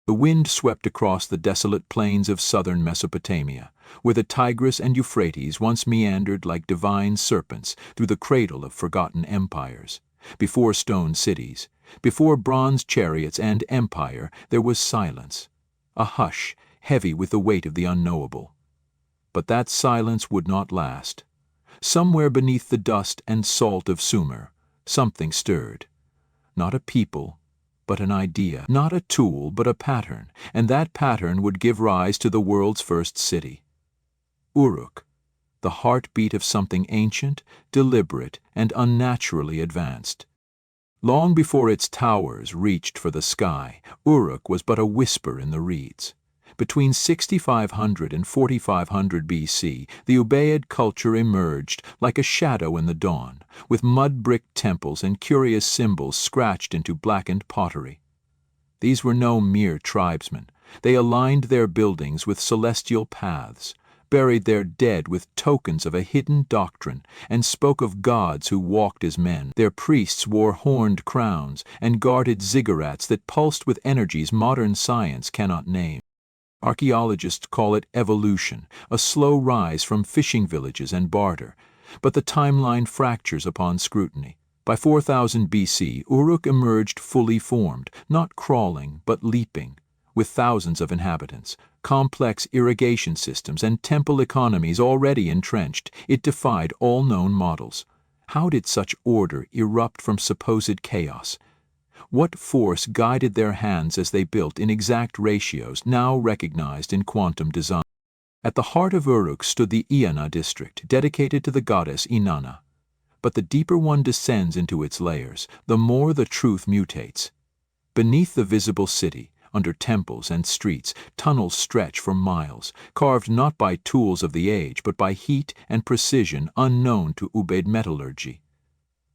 The wind swept across the desolate plains of southern Mesopotamia, where the Tigris and Euphrates once meandered like divine serpents through the cradle of forgotten empires. Before stone cities, before bronze chariots and empire, there was silence, a hush heavy with the weight of the unknowable. But that silence would not last. Somewhere beneath the dust and salt of Sumer, something stirred. Not a people, but an idea. Not a tool, but a pattern, and that pattern would give rise to the world's first city. Uruk, the heartbeat of something ancient, deliberate, and unnaturally advanced. Long before its towers reached for the sky, Uruk was but a whisper in the reeds. Between 6500 and 4500 BC, the Ubaid culture emerged like a shadow in the dawn, with mud-brick temples and curious symbols scratched into blackened pottery. These were no mere tribesmen. They aligned their buildings with celestial paths, buried their dead with tokens of a hidden doctrine, and spoke of gods who walked as men. Their priests wore horned crowns and guarded ziggurats that pulsed with energies modern science cannot name. Archaeologists call it evolution, a slow rise from fishing villages and barter, but the timeline fractures upon scrutiny. By 4000 BC, Uruk emerged fully formed, not crawling but leaping, with thousands of inhabitants, complex irrigation systems, and temple economies already entrenched. It defied all known models. How did such order erupt from supposed chaos? What force guided their hands as they built in exact ratios now recognized in quantum design? At the heart of Uruk stood the Iana district, dedicated to the goddess Inanna. But the deeper one descends into its layers, the more the truth mutates. Beneath the visible city, under temples and streets, tunnels stretch for miles, carved not by tools of the age, but by heat and precision unknown to Ubaid metallurgy.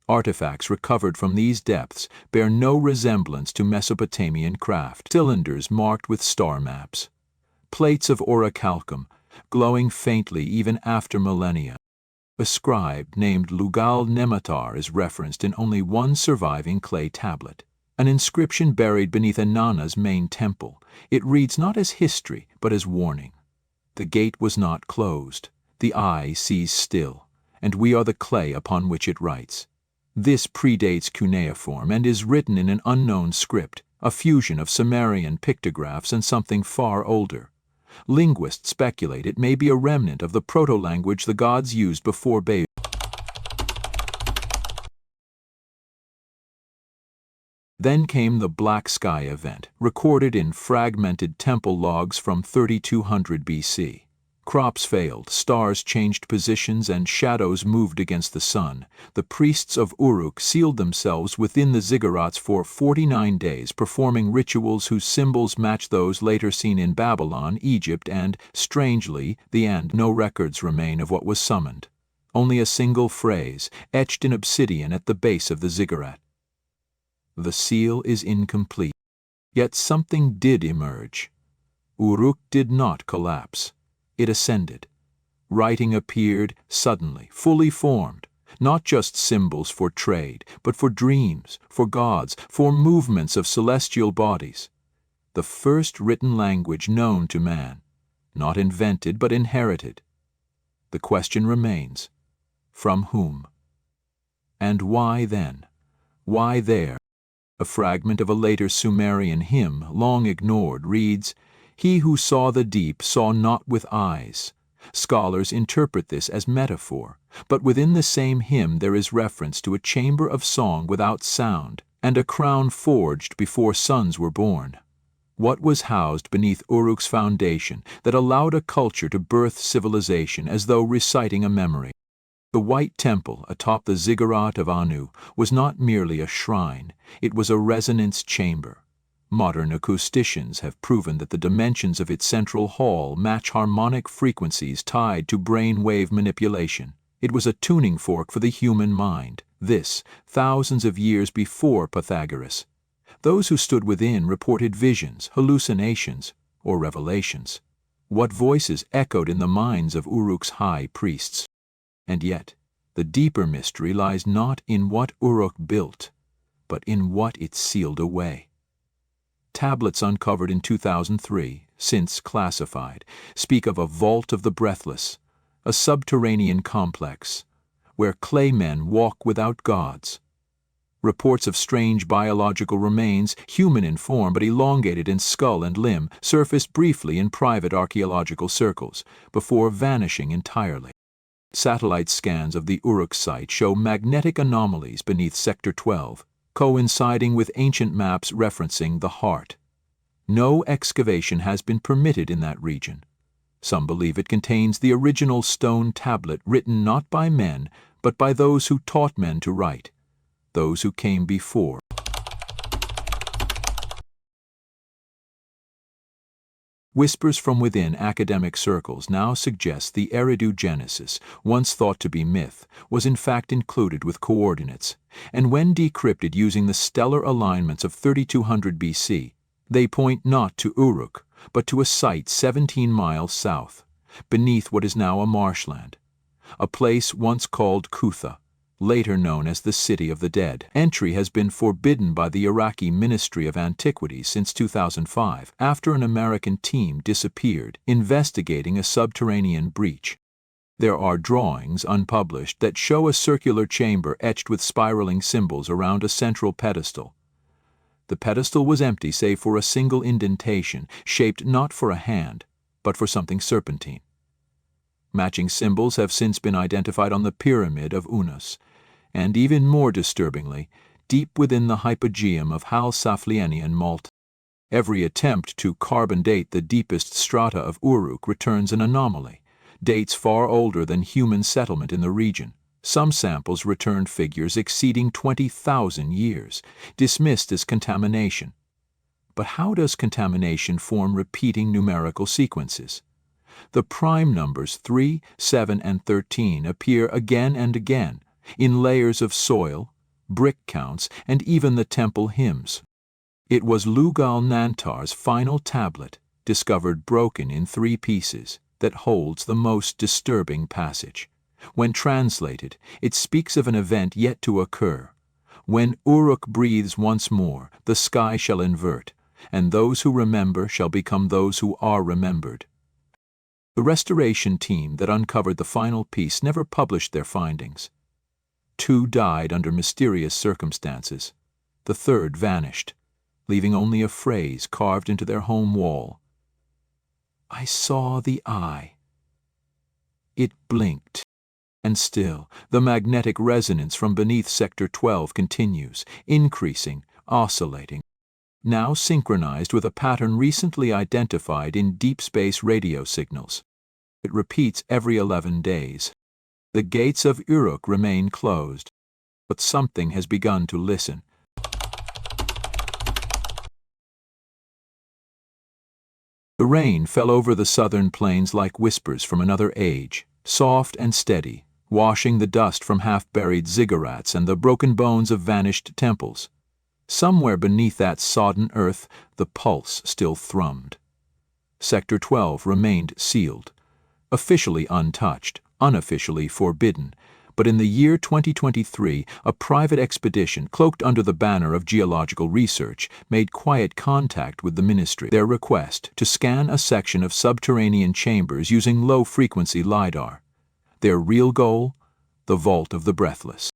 Artifacts recovered from these depths bear no resemblance to Mesopotamian craft. Cylinders marked with star maps. Plates of orichalcum, glowing faintly even after millennia. A scribe named Lugal Nematar is referenced in only one surviving clay tablet. An inscription buried beneath Inanna's main temple. It reads not as history, but as warning. The gate was not closed. The eye sees still, and we are the clay upon which it writes. This predates cuneiform and is written in an unknown script, a fusion of Sumerian pictographs and something far older. Linguists speculate it may be a remnant of the proto-language the gods used before Babel. Then came the Black Sky event, recorded in fragmented temple logs from 3200 BC. Crops failed, stars changed positions, and shadows moved against the sun. The priests of Uruk sealed themselves within the ziggurats for 49 days, performing rituals whose symbols match those later seen in Babylon, Egypt, and, strangely, the end. No records remain of what was summoned. Only a single phrase, etched in obsidian at the base of the ziggurat. The seal is incomplete. Yet something did emerge. Uruk did not collapse. It ascended. Writing appeared suddenly, fully formed, not just symbols for trade, but for dreams, for gods, for movements of celestial bodies. The first written language known to man, not invented but inherited. The question remains, from whom? And why then? Why there? A fragment of a later Sumerian hymn, long ignored, reads, "He who saw the deep saw not with eyes." Scholars interpret this as metaphor, but within the same hymn there is reference to a chamber of song without sound and a crown forged before sons were born. What was housed beneath Uruk's foundation that allowed a culture to birth civilization as though reciting a memory? The White Temple atop the ziggurat of Anu was not merely a shrine, it was a resonance chamber. Modern acousticians have proven that the dimensions of its central hall match harmonic frequencies tied to brain-wave manipulation. It was a tuning fork for the human mind, this, thousands of years before Pythagoras. Those who stood within reported visions, hallucinations, or revelations. What voices echoed in the minds of Uruk's high priests? And yet, the deeper mystery lies not in what Uruk built, but in what it sealed away. Tablets uncovered in 2003, since classified, speak of a vault of the breathless, a subterranean complex, where clay men walk without gods. Reports of strange biological remains, human in form but elongated in skull and limb, surfaced briefly in private archaeological circles, before vanishing entirely. Satellite scans of the Uruk site show magnetic anomalies beneath Sector 12, coinciding with ancient maps referencing the heart. No excavation has been permitted in that region. Some believe it contains the original stone tablet written not by men, but by those who taught men to write, those who came before. Whispers from within academic circles now suggest the Eridu Genesis, once thought to be myth, was in fact included with coordinates, and when decrypted using the stellar alignments of 3200 BC, they point not to Uruk, but to a site 17 miles south, beneath what is now a marshland, a place once called Kutha, later known as the City of the Dead. Entry has been forbidden by the Iraqi Ministry of Antiquities since 2005, after an American team disappeared investigating a subterranean breach. There are drawings, unpublished, that show a circular chamber etched with spiraling symbols around a central pedestal. The pedestal was empty save for a single indentation, shaped not for a hand, but for something serpentine. Matching symbols have since been identified on the Pyramid of Unas, and even more disturbingly, deep within the hypogeum of Hal-Saflieni in Malta. Every attempt to carbon date the deepest strata of Uruk returns an anomaly, dates far older than human settlement in the region. Some samples returned figures exceeding 20,000 years, dismissed as contamination. But how does contamination form repeating numerical sequences? The prime numbers 3, 7, and 13 appear again and again, in layers of soil, brick counts, and even the temple hymns. It was Lugal Nantar's final tablet, discovered broken in 3 pieces, that holds the most disturbing passage. When translated, it speaks of an event yet to occur. When Uruk breathes once more, the sky shall invert, and those who remember shall become those who are remembered. The restoration team that uncovered the final piece never published their findings. 2 died under mysterious circumstances. The 3rd vanished, leaving only a phrase carved into their home wall. I saw the eye. It blinked. And still, the magnetic resonance from beneath Sector 12 continues, increasing, oscillating, now synchronized with a pattern recently identified in deep space radio signals. It repeats every 11 days. The gates of Uruk remain closed, but something has begun to listen. The rain fell over the southern plains like whispers from another age, soft and steady, washing the dust from half-buried ziggurats and the broken bones of vanished temples. Somewhere beneath that sodden earth, the pulse still thrummed. Sector 12 remained sealed, officially untouched, unofficially forbidden, but in the year 2023, a private expedition, cloaked under the banner of geological research, made quiet contact with the ministry. Their request to scan a section of subterranean chambers using low-frequency LiDAR. Their real goal? The Vault of the Breathless.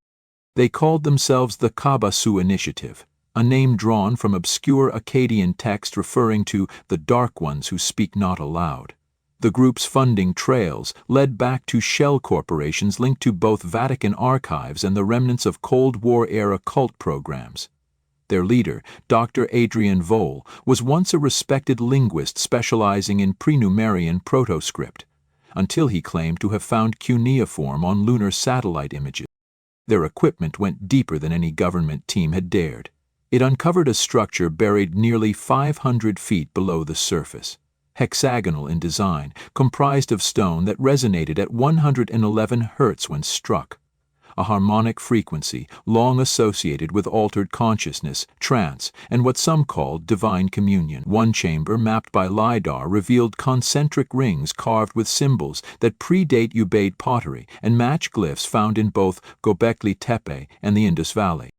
They called themselves the Kabasu Initiative, a name drawn from obscure Akkadian text referring to the Dark Ones who speak not aloud. The group's funding trails led back to shell corporations linked to both Vatican archives and the remnants of Cold War-era cult programs. Their leader, Dr. Adrian Vole, was once a respected linguist specializing in pre-Sumerian proto-script, until he claimed to have found cuneiform on lunar satellite images. Their equipment went deeper than any government team had dared. It uncovered a structure buried nearly 500 feet below the surface, hexagonal in design, comprised of stone that resonated at 111 hertz when struck, a harmonic frequency long associated with altered consciousness, trance, and what some called divine communion. One chamber mapped by LiDAR revealed concentric rings carved with symbols that predate Ubaid pottery and match glyphs found in both Göbekli Tepe and the Indus Valley.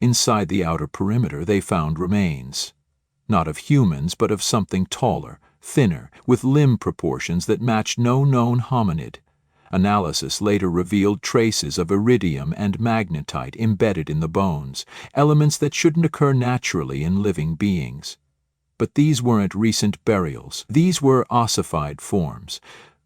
Inside the outer perimeter they found remains. not of humans but of something taller, thinner, with limb proportions that matched no known hominid. Analysis later revealed traces of iridium and magnetite embedded in the bones, elements that shouldn't occur naturally in living beings. But these weren't recent burials. These were ossified forms,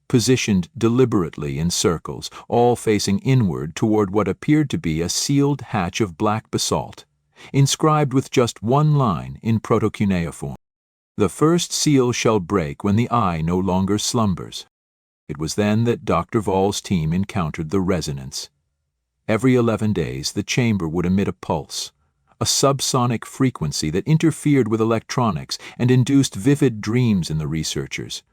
positioned deliberately in circles, all facing inward toward what appeared to be a sealed hatch of black basalt, inscribed with just one line in proto-cuneiform. "The first seal shall break when the eye no longer slumbers." It was then that Dr. Vall's team encountered the resonance. Every 11 days the chamber would emit a pulse, a subsonic frequency that interfered with electronics and induced vivid dreams in the researchers.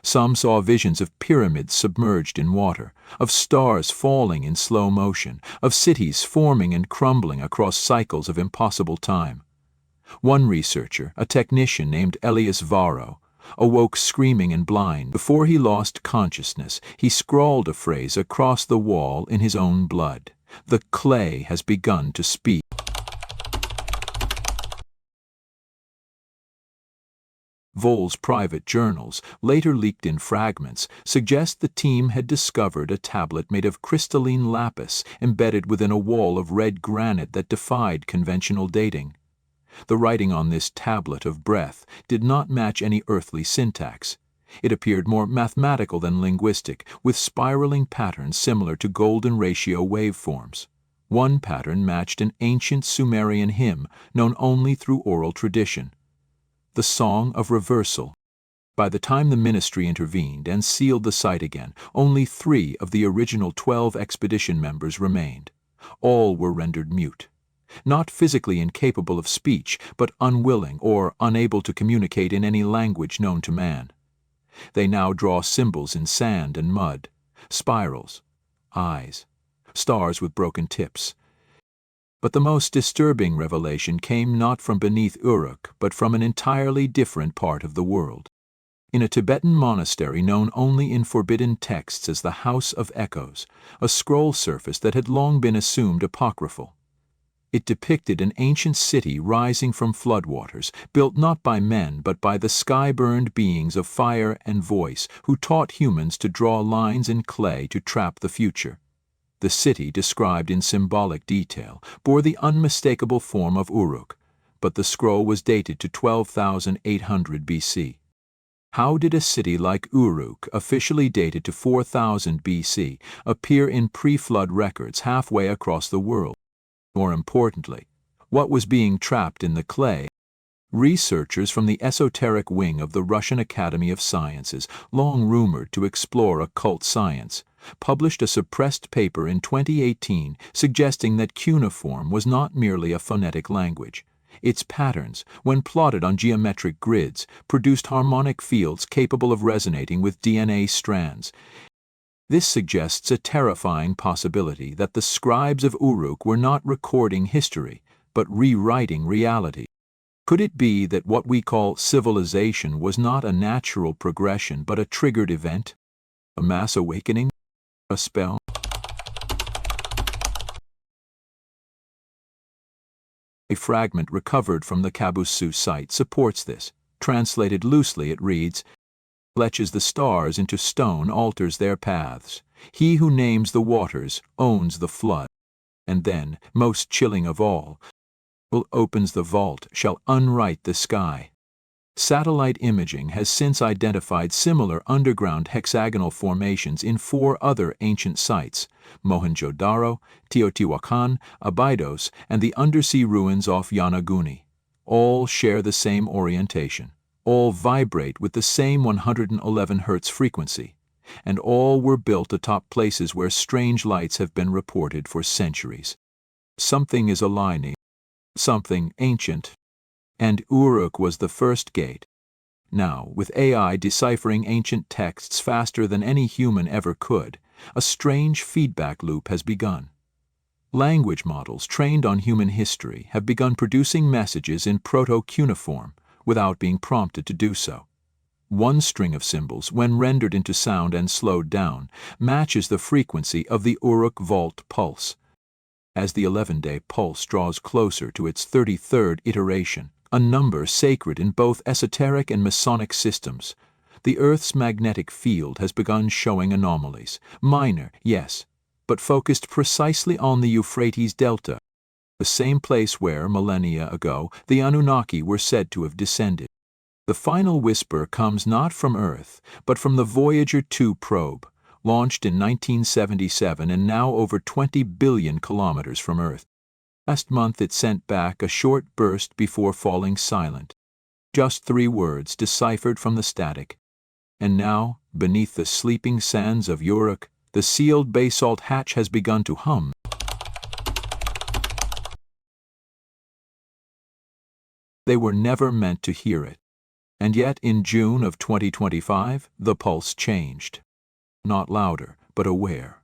Some saw visions of pyramids submerged in water, of stars falling in slow motion, of cities forming and crumbling across cycles of impossible time. One researcher, a technician named Elias Varro, awoke screaming and blind. Before he lost consciousness, he scrawled a phrase across the wall in his own blood. "The clay has begun to speak." Vall's private journals, later leaked in fragments, suggest the team had discovered a tablet made of crystalline lapis embedded within a wall of red granite that defied conventional dating. The writing on this tablet of breath did not match any earthly syntax. It appeared more mathematical than linguistic, with spiraling patterns similar to golden ratio waveforms. One pattern matched an ancient Sumerian hymn known only through oral tradition, the Song of Reversal. By the time the ministry intervened and sealed the site again, only 3 of the original 12 expedition members remained. All were rendered mute. Not physically incapable of speech, but unwilling or unable to communicate in any language known to man. They now draw symbols in sand and mud, spirals, eyes, stars with broken tips. But the most disturbing revelation came not from beneath Uruk, but from an entirely different part of the world. In a Tibetan monastery known only in forbidden texts as the House of Echoes, a scroll surfaced that had long been assumed apocryphal. It depicted an ancient city rising from floodwaters, built not by men but by the sky-burned beings of fire and voice who taught humans to draw lines in clay to trap the future. The city, described in symbolic detail, bore the unmistakable form of Uruk, but the scroll was dated to 12,800 BC. How did a city like Uruk, officially dated to 4000 BC, appear in pre-flood records halfway across the world? More importantly, what was being trapped in the clay? Researchers from the Esoteric wing of the Russian Academy of Sciences, long rumored to explore occult science, published a suppressed paper in 2018 suggesting that cuneiform was not merely a phonetic language. Its patterns, when plotted on geometric grids, produced harmonic fields capable of resonating with DNA strands. This suggests a terrifying possibility that the scribes of Uruk were not recording history, but rewriting reality. Could it be that what we call civilization was not a natural progression but a triggered event? A mass awakening? A spell? A fragment recovered from the Kabusu site supports this. Translated loosely, it reads, "Fletches the stars into stone alters their paths. He who names the waters owns the flood. And then, most chilling of all, who opens the vault shall unwrite the sky." Satellite imaging has since identified similar underground hexagonal formations in 4 other ancient sites, Mohenjo-Daro, Teotihuacan, Abydos, and the undersea ruins off Yanaguni. All share the same orientation. All vibrate with the same 111 Hz frequency, and all were built atop places where strange lights have been reported for centuries. Something is aligning, something ancient, and Uruk was the first gate. Now, with AI deciphering ancient texts faster than any human ever could, a strange feedback loop has begun. Language models trained on human history have begun producing messages in proto-cuneiform without being prompted to do so. One string of symbols, when rendered into sound and slowed down, matches the frequency of the Uruk vault pulse. As the 11-day pulse draws closer to its 33rd iteration, a number sacred in both esoteric and Masonic systems. The Earth's magnetic field has begun showing anomalies, minor, yes, but focused precisely on the Euphrates Delta, the same place where, millennia ago, the Anunnaki were said to have descended. The final whisper comes not from Earth, but from the Voyager 2 probe, launched in 1977 and now over 20 billion kilometers from Earth. Last month it sent back a short burst before falling silent. Just 3 words deciphered from the static. And now, beneath the sleeping sands of Uruk, the sealed basalt hatch has begun to hum. They were never meant to hear it. And yet, in June of 2025, the pulse changed. Not louder, but aware.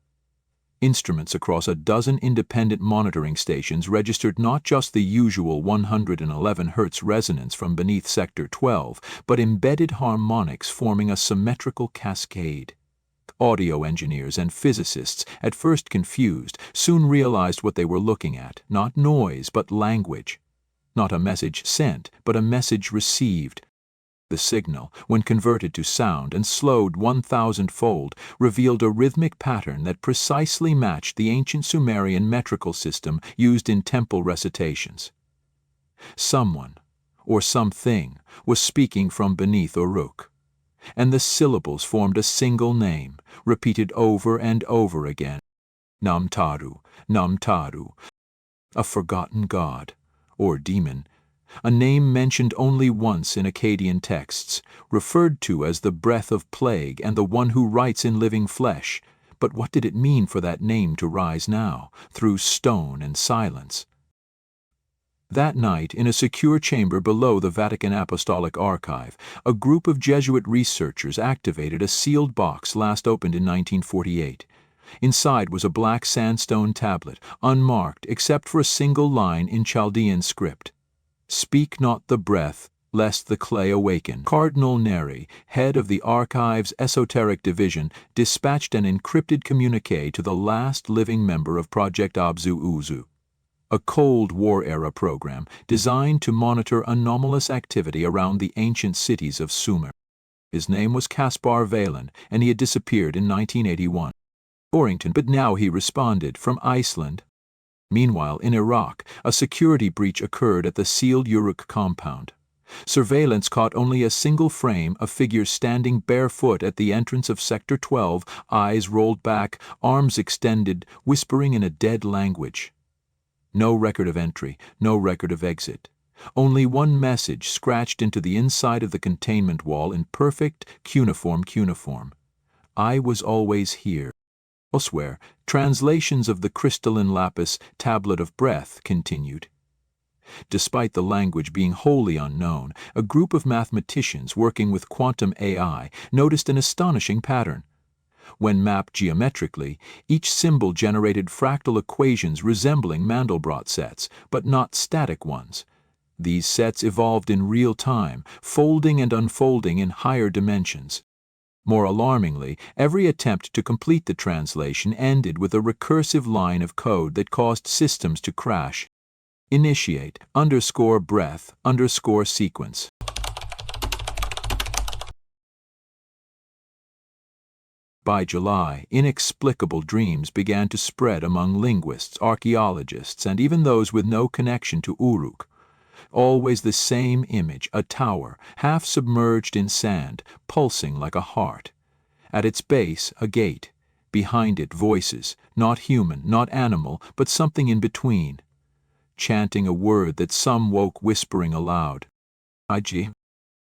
Instruments across a dozen independent monitoring stations registered not just the usual 111 Hz resonance from beneath Sector 12, but embedded harmonics forming a symmetrical cascade. Audio engineers and physicists, at first confused, soon realized what they were looking at, not noise, but language. Not a message sent, but a message received. The signal, when converted to sound and slowed 1,000-fold, revealed a rhythmic pattern that precisely matched the ancient Sumerian metrical system used in temple recitations. Someone, or something, was speaking from beneath Uruk, and the syllables formed a single name, repeated over and over again. Namtaru, Namtaru, a forgotten god, or demon, a name mentioned only once in Akkadian texts, referred to as the breath of plague and the one who writes in living flesh. But what did it mean for that name to rise now, through stone and silence? That night, in a secure chamber below the Vatican Apostolic Archive, a group of Jesuit researchers activated a sealed box last opened in 1948. Inside was a black sandstone tablet, unmarked except for a single line in Chaldean script. Speak not the breath, lest the clay awaken. Cardinal Neri, head of the Archive's Esoteric Division, dispatched an encrypted communique to the last living member of Project Abzu Uzu, a Cold War-era program designed to monitor anomalous activity around the ancient cities of Sumer. His name was Caspar Valen, and he had disappeared in 1981. Orrington, but now he responded from Iceland. Meanwhile, in Iraq, a security breach occurred at the sealed Uruk compound. Surveillance caught only a single frame, a figure standing barefoot at the entrance of Sector 12, eyes rolled back, arms extended, whispering in a dead language. No record of entry, no record of exit. Only one message scratched into the inside of the containment wall in perfect cuneiform. I was always here. Elsewhere, translations of the crystalline lapis tablet of breath continued. Despite the language being wholly unknown, a group of mathematicians working with quantum AI noticed an astonishing pattern. When mapped geometrically, each symbol generated fractal equations resembling Mandelbrot sets, but not static ones. These sets evolved in real time, folding and unfolding in higher dimensions. More alarmingly, every attempt to complete the translation ended with a recursive line of code that caused systems to crash. Initiate _breath_sequence. By July, inexplicable dreams began to spread among linguists, archaeologists, and even those with no connection to Uruk. Always the same image, a tower, half submerged in sand, pulsing like a heart. At its base, a gate. Behind it, voices, not human, not animal, but something in between. Chanting a word that some woke whispering aloud. Ig.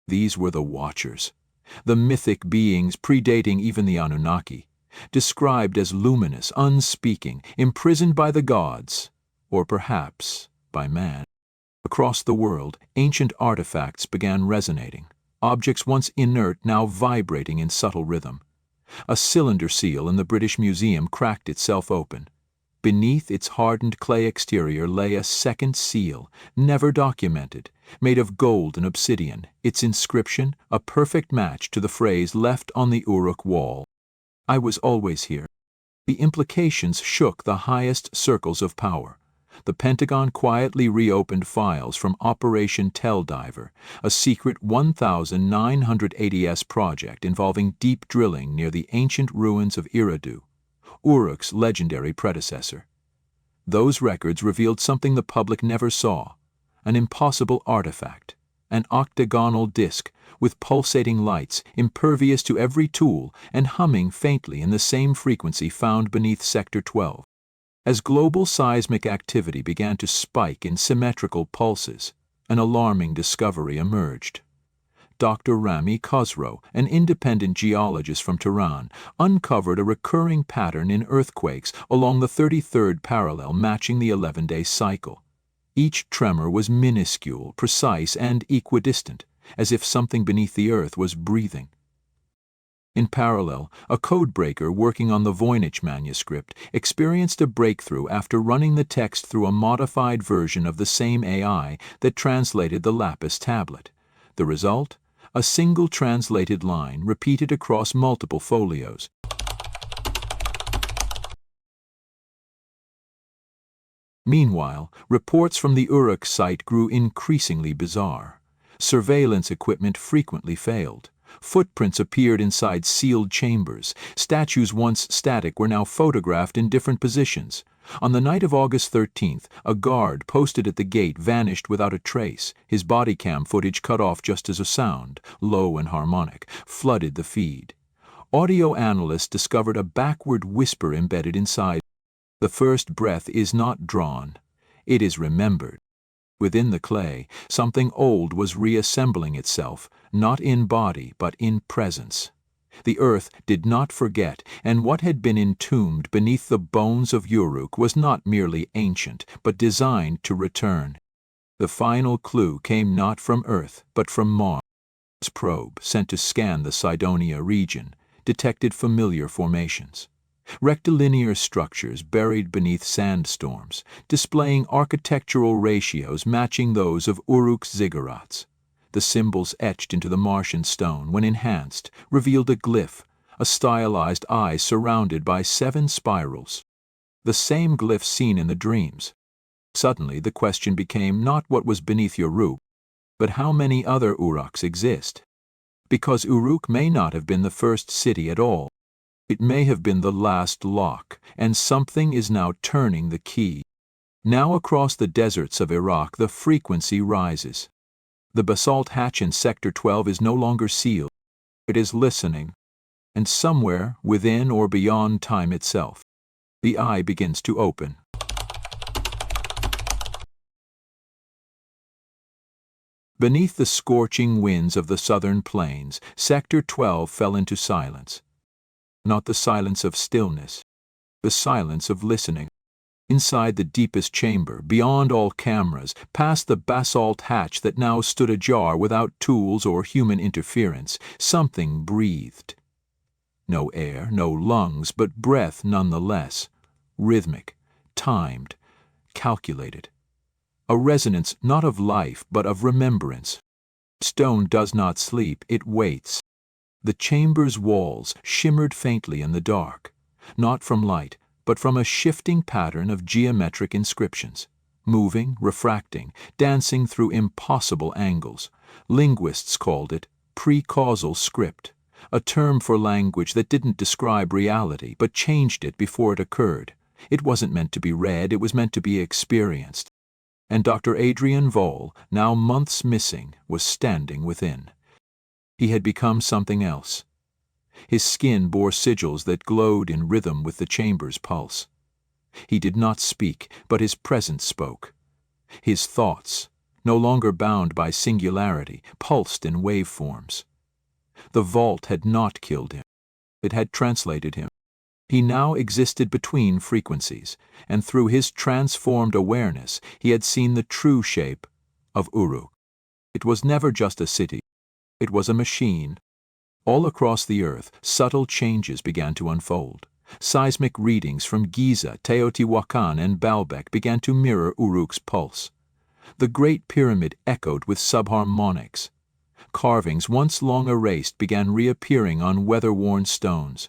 These were the Watchers, the mythic beings predating even the Anunnaki, described as luminous, unspeaking, imprisoned by the gods, or perhaps by man. Across the world, ancient artifacts began resonating, objects once inert now vibrating in subtle rhythm. A cylinder seal in the British Museum cracked itself open. Beneath its hardened clay exterior lay a second seal, never documented, made of gold and obsidian, its inscription a perfect match to the phrase left on the Uruk wall. I was always here. The implications shook the highest circles of power. The Pentagon quietly reopened files from Operation Telldiver, a secret 1980s project involving deep drilling near the ancient ruins of Eridu, Uruk's legendary predecessor. Those records revealed something the public never saw: an impossible artifact, an octagonal disk with pulsating lights, impervious to every tool and humming faintly in the same frequency found beneath Sector 12. As global seismic activity began to spike in symmetrical pulses, an alarming discovery emerged. Dr. Rami Khosrow, an independent geologist from Tehran, uncovered a recurring pattern in earthquakes along the 33rd parallel matching the 11-day cycle. Each tremor was minuscule, precise, and equidistant, as if something beneath the earth was breathing. In parallel, a codebreaker working on the Voynich manuscript experienced a breakthrough after running the text through a modified version of the same AI that translated the lapis tablet. The result? A single translated line repeated across multiple folios. Meanwhile, reports from the Uruk site grew increasingly bizarre. Surveillance equipment frequently failed. Footprints appeared inside sealed chambers. Statues once static were now photographed in different positions. On the night of August 13th, a guard posted at the gate vanished without a trace, his body cam footage cut off just as a sound, low and harmonic, flooded the feed. Audio analysts discovered a backward whisper embedded inside. The first breath is not drawn, it is remembered. Within the clay, something old was reassembling itself, not in body but in presence. The earth did not forget, and what had been entombed beneath the bones of Uruk was not merely ancient, but designed to return. The final clue came not from Earth, but from Mars. Mars' probe, sent to scan the Cydonia region, detected familiar formations. Rectilinear structures buried beneath sandstorms, displaying architectural ratios matching those of Uruk's ziggurats. The symbols etched into the Martian stone, when enhanced, revealed a glyph, a stylized eye surrounded by 7 spirals. The same glyph seen in the dreams. Suddenly the question became not what was beneath Uruk, but how many other Uruks exist. Because Uruk may not have been the first city at all. It may have been the last lock, and something is now turning the key. Now across the deserts of Iraq the frequency rises. The basalt hatch in Sector 12 is no longer sealed. It is listening, and somewhere within or beyond time itself, the eye begins to open. Beneath the scorching winds of the southern plains, Sector 12 fell into silence. Not the silence of stillness, the silence of listening. Inside the deepest chamber, beyond all cameras, past the basalt hatch that now stood ajar without tools or human interference, something breathed. No air, no lungs, but breath nonetheless, rhythmic, timed, calculated. A resonance not of life, but of remembrance. Stone does not sleep, it waits. The chamber's walls shimmered faintly in the dark, not from light, but from a shifting pattern of geometric inscriptions, moving, refracting, dancing through impossible angles. Linguists called it pre-causal script, a term for language that didn't describe reality, but changed it before it occurred. It wasn't meant to be read, it was meant to be experienced. And Dr. Adrian Voll, now months missing, was standing within. He had become something else. His skin bore sigils that glowed in rhythm with the chamber's pulse. He did not speak, but his presence spoke. His thoughts, no longer bound by singularity, pulsed in waveforms. The vault had not killed him. It had translated him. He now existed between frequencies, and through his transformed awareness he had seen the true shape of Uruk. It was never just a city. It was a machine. All across the earth, subtle changes began to unfold. Seismic readings from Giza, Teotihuacan, and Baalbek began to mirror Uruk's pulse. The Great Pyramid echoed with subharmonics. Carvings once long erased began reappearing on weather-worn stones.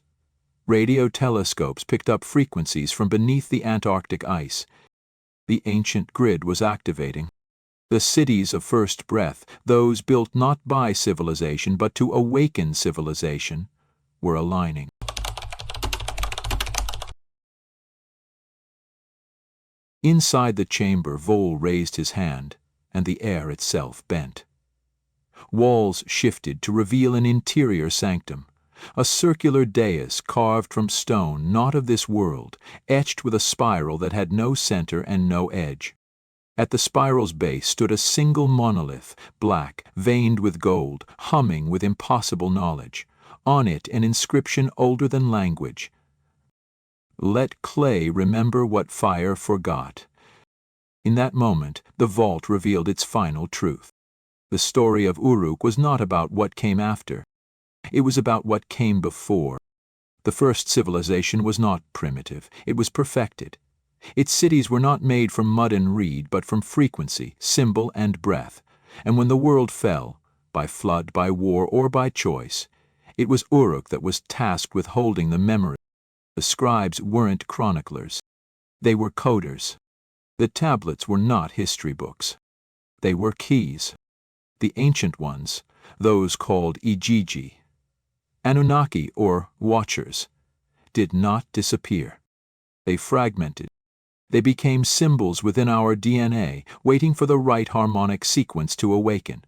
Radio telescopes picked up frequencies from beneath the Antarctic ice. The ancient grid was activating. The cities of first breath, those built not by civilization but to awaken civilization, were aligning. Inside the chamber, Vol raised his hand, and the air itself bent. Walls shifted to reveal an interior sanctum, a circular dais carved from stone not of this world, etched with a spiral that had no center and no edge. At the spiral's base stood a single monolith, black, veined with gold, humming with impossible knowledge. On it an inscription older than language. Let clay remember what fire forgot. In that moment, the vault revealed its final truth. The story of Uruk was not about what came after. It was about what came before. The first civilization was not primitive, it was perfected. Its cities were not made from mud and reed, but from frequency, symbol, and breath. And when the world fell, by flood, by war, or by choice, it was Uruk that was tasked with holding the memory. The scribes weren't chroniclers. They were coders. The tablets were not history books. They were keys. The ancient ones, those called Ijiji, Anunnaki or Watchers, did not disappear. They fragmented. They became symbols within our DNA, waiting for the right harmonic sequence to awaken.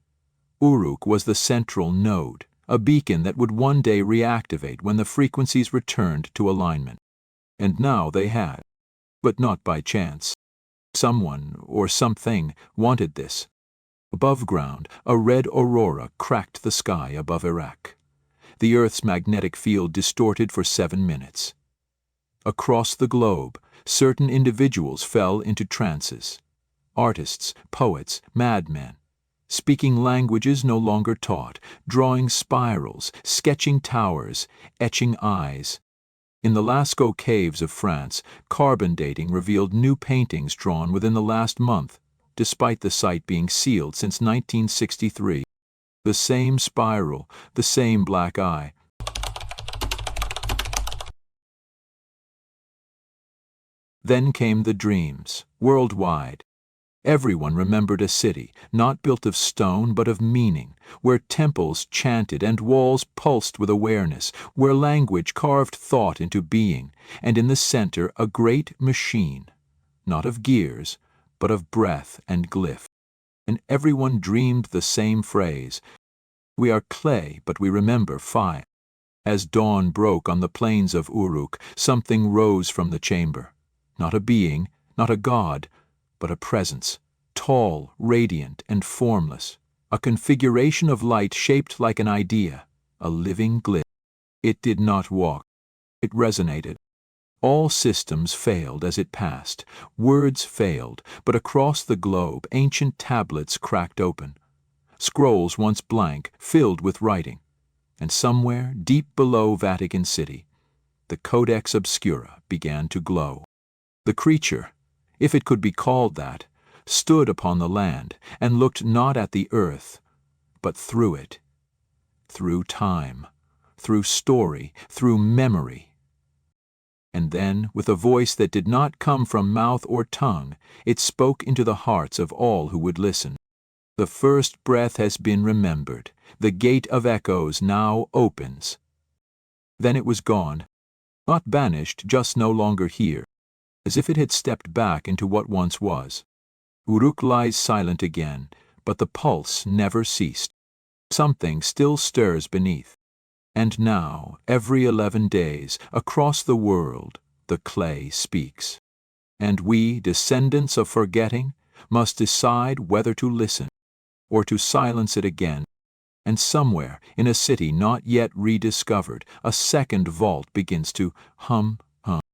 Uruk was the central node, a beacon that would one day reactivate when the frequencies returned to alignment. And now they had, but not by chance. Someone or something wanted this. Above ground, a red aurora cracked the sky above Iraq. The Earth's magnetic field distorted for 7 minutes. Across the globe, certain individuals fell into trances. Artists, poets, madmen, speaking languages no longer taught, drawing spirals, sketching towers, etching eyes. In the Lascaux caves of France, carbon dating revealed new paintings drawn within the last month, despite the site being sealed since 1963. The same spiral, the same black eye. Then came the dreams, worldwide. Everyone remembered a city, not built of stone but of meaning, where temples chanted and walls pulsed with awareness, where language carved thought into being, and in the center a great machine, not of gears, but of breath and glyph. And everyone dreamed the same phrase, "We are clay, but we remember fire." As dawn broke on the plains of Uruk, something rose from the chamber. Not a being, not a god, but a presence, tall, radiant, and formless, a configuration of light shaped like an idea, a living glyph. It did not walk. It resonated. All systems failed as it passed. Words failed, but across the globe ancient tablets cracked open. Scrolls once blank filled with writing. And somewhere, deep below Vatican City, the Codex Obscura began to glow. The creature, if it could be called that, stood upon the land and looked not at the earth, but through it, through time, through story, through memory. And then, with a voice that did not come from mouth or tongue, it spoke into the hearts of all who would listen. The first breath has been remembered. The gate of echoes now opens. Then it was gone, not banished, just no longer here, as if it had stepped back into what once was. Uruk lies silent again, but the pulse never ceased. Something still stirs beneath. And now, every 11 days, across the world, the clay speaks. And we, descendants of forgetting, must decide whether to listen, or to silence it again. And somewhere, in a city not yet rediscovered, a second vault begins to hum,